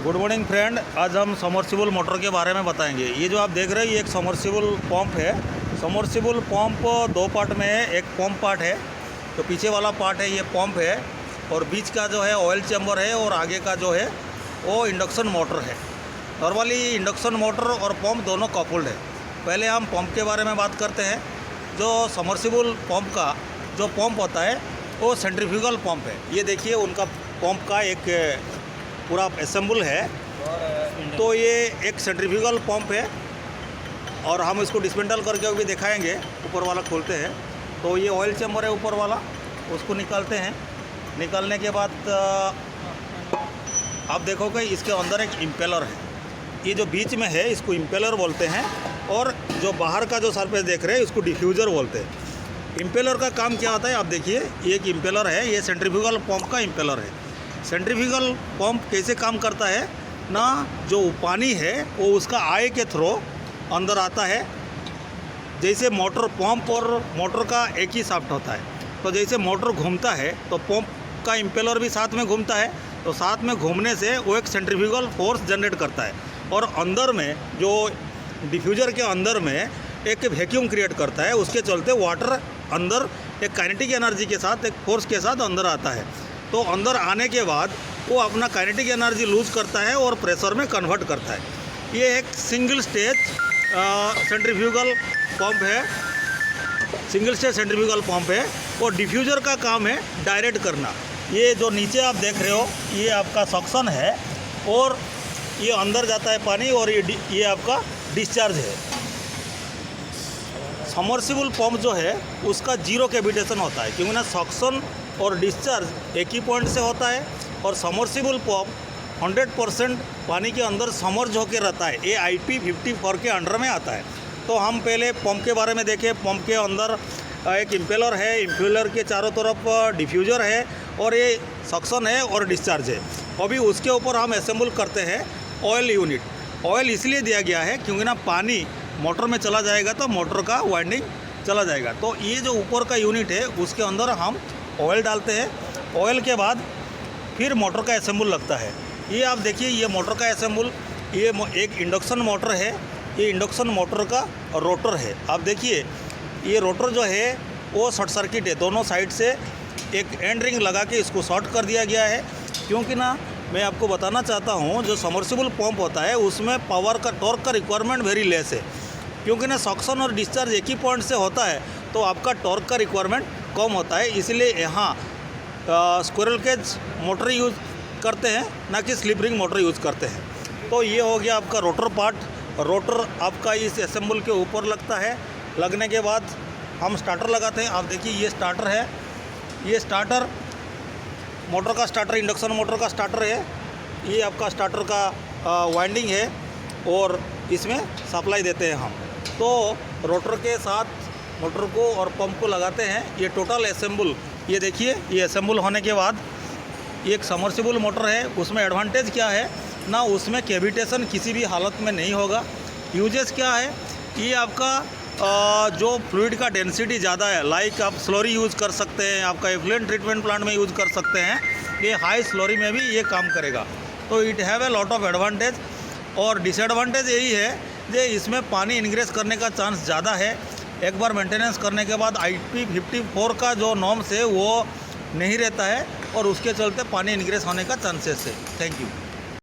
Good morning friend. आज हम submersible motor के बारे में बताएंगे। ये जो आप देख रहे हैं ये एक समर्सिबल पंप है। समर्सिबल पंप दो पार्ट में है। एक पंप पार्ट है, तो पीछे वाला पार्ट है ये पंप है, और बीच का जो है ऑयल चैम्बर है, और आगे का जो है वो इंडक्शन मोटर है। नॉर्मली इंडक्शन मोटर और पंप दोनों कपल्ड है। पहले हम पंप के बारे में बात करते हैं। जो समर्सिबल पंप का जो पंप होता है वो सेंट्रीफ्यूगल पंप है। ये देखिए उनका पंप का एक पूरा असेंबल है। तो ये एक सेंट्रीफ्यूगल पंप है, और हम इसको डिस्मेंटल करके भी दिखाएंगे। ऊपर वाला खोलते हैं तो ये ऑयल चैम्बर है ऊपर वाला, उसको निकालते हैं। निकालने के बाद आप देखोगे इसके अंदर एक इम्पेलर है। ये जो बीच में है इसको इम्पेलर बोलते हैं, और जो बाहर का जो सरफेस देख रहे हैं इसको डिफ्यूज़र बोलते हैं। इम्पेलर का काम क्या होता है आप देखिए, ये एक इम्पेलर है, ये सेंट्रीफ्यूगल पंप का इम्पेलर है। सेंट्रीफ्यूगल पंप कैसे काम करता है ना, जो पानी है वो उसका आई के थ्रू अंदर आता है। जैसे मोटर पंप और मोटर का एक ही शाफ्ट होता है, तो जैसे मोटर घूमता है तो पंप का इम्पेलर भी साथ में घूमता है। तो साथ में घूमने से वो एक सेंट्रीफ्यूगल फोर्स जनरेट करता है, और अंदर में जो डिफ्यूज़र के अंदर में एक वैक्यूम क्रिएट करता है। उसके चलते वाटर अंदर एक काइनेटिक एनर्जी के साथ, एक फोर्स के साथ अंदर आता है। तो अंदर आने के बाद वो अपना काइनेटिक एनर्जी लूज़ करता है और प्रेशर में कन्वर्ट करता है। ये एक सिंगल स्टेज सेंट्रीफ्यूगल पंप है, सिंगल स्टेज सेंट्रीफ्यूगल पंप है। और डिफ्यूज़र का काम है डायरेक्ट करना। ये जो नीचे आप देख रहे हो ये आपका सक्शन है, और ये अंदर जाता है पानी, और ये आपका डिस्चार्ज है। समर्सिबल पंप जो है उसका जीरो कैविटेशन होता है, क्योंकि ना सक्शन और डिस्चार्ज एक ही पॉइंट से होता है। और समर्सिबल पंप 100% पानी के अंदर समर्ज होकर रहता है। ये IP54 के अंडर में आता है। तो हम पहले पंप के बारे में देखें। पंप के अंदर एक इम्पेलर है, इम्पेलर के चारों तरफ डिफ्यूज़र है, और ये सक्शन है और डिस्चार्ज है। अभी उसके ऊपर हम असेंबल करते हैं ऑयल यूनिट। ऑयल इसलिए दिया गया है क्योंकि ना पानी मोटर में चला जाएगा तो मोटर का वाइंडिंग चला जाएगा। तो ये जो ऊपर का यूनिट है उसके अंदर हम ऑयल डालते हैं। ऑयल के बाद फिर मोटर का असेंबल लगता है। ये आप देखिए ये मोटर का असेंबल, ये एक इंडक्शन मोटर है। ये इंडक्शन मोटर का रोटर है। आप देखिए ये रोटर जो है वो शॉर्ट सर्किट है। दोनों साइड से एक एंड रिंग लगा के इसको शॉर्ट कर दिया गया है, क्योंकि ना मैं आपको बताना चाहता हूँ जो समर्सिबल पंप होता है उसमें पावर का टॉर्क का रिक्वायरमेंट वेरी लेस है। क्योंकि ना सक्शन और डिस्चार्ज एक ही पॉइंट से होता है, तो आपका टॉर्क का रिक्वायरमेंट कम होता है। इसलिए यहाँ स्क्विरल केज मोटर यूज़ करते हैं, ना कि स्लिप रिंग मोटर यूज़ करते हैं। तो ये हो गया आपका रोटर पार्ट। रोटर आपका इस असेंबल के ऊपर लगता है। लगने के बाद हम स्टार्टर लगाते हैं। आप देखिए ये स्टार्टर है, ये स्टार्टर मोटर का स्टार्टर, इंडक्शन मोटर का स्टार्टर है। ये आपका स्टार्टर का वाइंडिंग है, और इसमें सप्लाई देते हैं हम। तो रोटर के साथ मोटर को और पंप को लगाते हैं। ये टोटल असेंबल, ये देखिए ये असेंबल होने के बाद ये एक समर्सिबल मोटर है। उसमें एडवांटेज क्या है ना, उसमें कैविटेशन किसी भी हालत में नहीं होगा। यूजेस क्या है, ये आपका जो फ्लूइड का डेंसिटी ज़्यादा है, लाइक आप स्लोरी यूज़ कर सकते हैं, आपका एफ्लुएंट ट्रीटमेंट प्लांट में यूज़ कर सकते हैं। ये हाई स्लोरी में भी ये काम करेगा। तो it have a lot of advantage. और डिसएडवांटेज यही है कि इसमें पानी इनग्रेस करने का चांस ज़्यादा है। एक बार मेंटेनेंस करने के बाद IP54 का जो नॉर्म्स है वो नहीं रहता है, और उसके चलते पानी इनग्रेस होने का चांसेस है। Thank you.